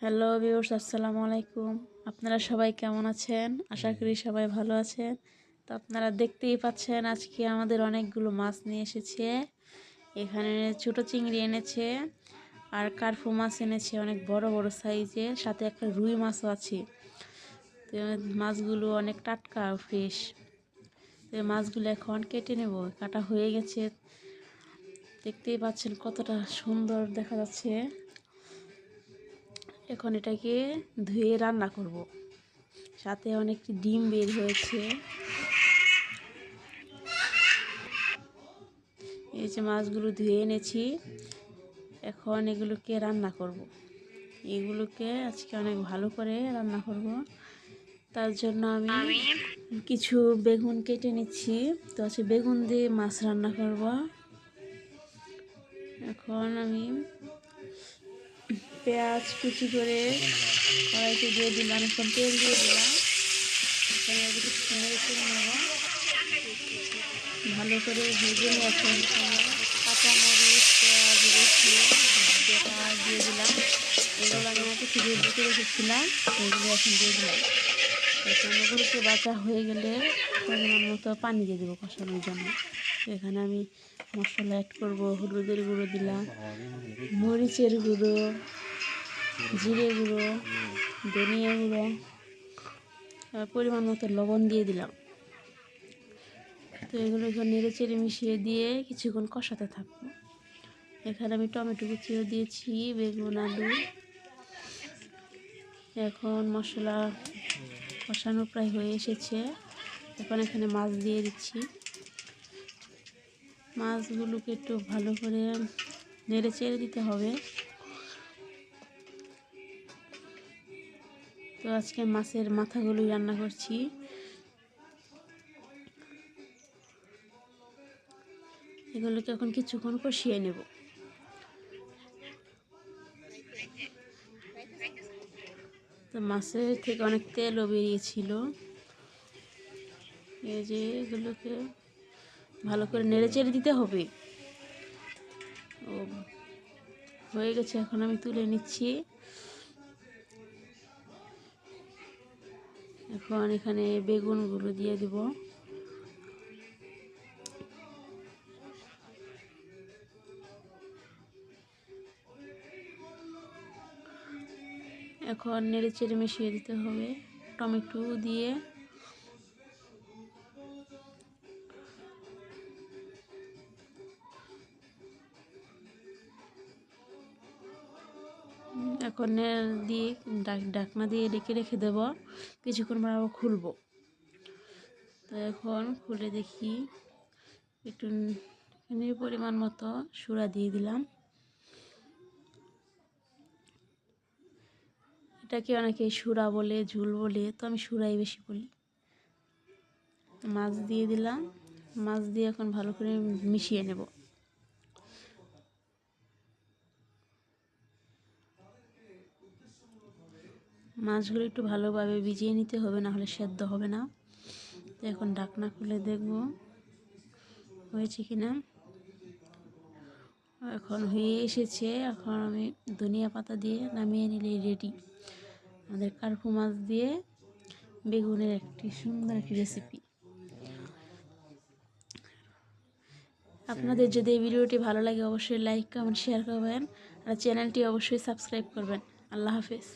Hello viewers, আসসালামু আলাইকুম। আপনারা সবাই কেমন আছেন? আশা করি সবাই ভালো আছেন। তো আপনারা দেখতেই পাচ্ছেন আজকে আমাদের অনেকগুলো মাছ নিয়ে এসেছে। এখানে ছোট চিংড়ি এনেছে আর কার্পু মাছ এনেছে অনেক বড় বড় সাইজের, সাথে একটা রুই মাছও আছে। তো মাছগুলো অনেক টাটকা ফ্রেশ। তো মাছগুলো এখন কেটে নেব, কাটা হয়ে গেছে। দেখতেই পাচ্ছেন কতটা সুন্দর দেখা যাচ্ছে। এখন এটাকে ধুয়ে রান্না করব। সাথে অনেকটি ডিম বের হয়েছে। এই যে মাছগুলো ধুয়ে এনেছি, এখন এগুলোকে রান্না করব। এগুলোকে আজকে অনেক ভালো করে রান্না করব। তার জন্য আমি কিছু বেগুন কেটে নিচ্ছি। তো আছে বেগুন দিয়ে মাছ রান্না করব। এখন আমি পেঁয়াজ কুচি করে কড়াইতে দিয়ে দিলাম, এখন তেল দিয়ে দিলাম। এখানে ভালো করে ভেজে নিয়ে এখন কাঁচামরিচ, পেঁয়াজ রসুন দিয়ে দিলাম। এগুলো আমি কিছু দিয়ে বেটে রেখেছিলাম, এগুলো এখন দিয়ে দিলাম। এখন এগুলোকে বাঁচা হয়ে গেলে পরিমাণ মতো পানি দিয়ে দেবো কষানোর জন্য। এখানে আমি মশলা অ্যাড করব। হলুদের গুঁড়ো দিলাম, মরিচের গুঁড়ো, জিরে গুঁড়ো, ধনিয়া গুঁড়ো, পরিমাণ মতো লবণ দিয়ে দিলাম। তো এগুলো এখন নেড়ে চেড়ে মিশিয়ে দিয়ে কিছুক্ষণ কষাতে থাকবো। এখানে আমি টমেটো কুচিও দিয়েছি, বেগুন, আলু। এখন মশলা কষানো প্রায় হয়ে এসেছে। এখন এখানে মাছ দিয়ে দিচ্ছি। মাছগুলোকে একটু ভালো করে নেড়ে চেড়ে দিতে হবে। তো আজকে মাছের মাথাগুলোই রান্না করছি। এগুলোকে এখন কিছুক্ষণ কষিয়ে নেব। তো মাছের থেকে অনেক তেলও বেরিয়েছিল। এই যে এগুলোকে ভালো করে নেড়ে চেড়ে দিতে হবে। ও হয়ে গেছে, এখন আমি তুলে নিচ্ছি। এখন এখানে বেগুনগুলো দিয়ে দিব। এখন নেড়ে চেড়ে মিশিয়ে দিতে হবে টমেটো দিয়ে। এখন দিয়ে ঢাকনা দিয়ে রেখে দেব। কিছুক্ষণ পর আবার খুলবো। তো এখন খুলে দেখি, একটু পরিমাণ মতো সুরা দিয়ে দিলাম। এটাকে অনেকে সুরা বলে, ঝুল বলে, তো আমি সুরাই বেশি বলি। মাছ দিয়ে দিলাম। মাছ দিয়ে এখন ভালো করে মিশিয়ে নেব। মাছগুলো একটু ভালোভাবে ভিজিয়ে নিতে হবে, না হলে সেদ্ধ হবে না। তো এখন ঢাকনা খুলে দেখব হয়েছে কিনা। এখন হয়ে এসেছে। এখন আমি ধনিয়া পাতা দিয়ে নামিয়ে নিলেই রেডি আমাদের কার্পু মাছ দিয়ে বেগুনের একটি সুন্দর একটি রেসিপি। আপনাদের যদি এই ভিডিওটি ভালো লাগে অবশ্যই লাইক, কমেন্ট, শেয়ার করবেন আর চ্যানেলটি অবশ্যই সাবস্ক্রাইব করবেন। আল্লাহ হাফেজ।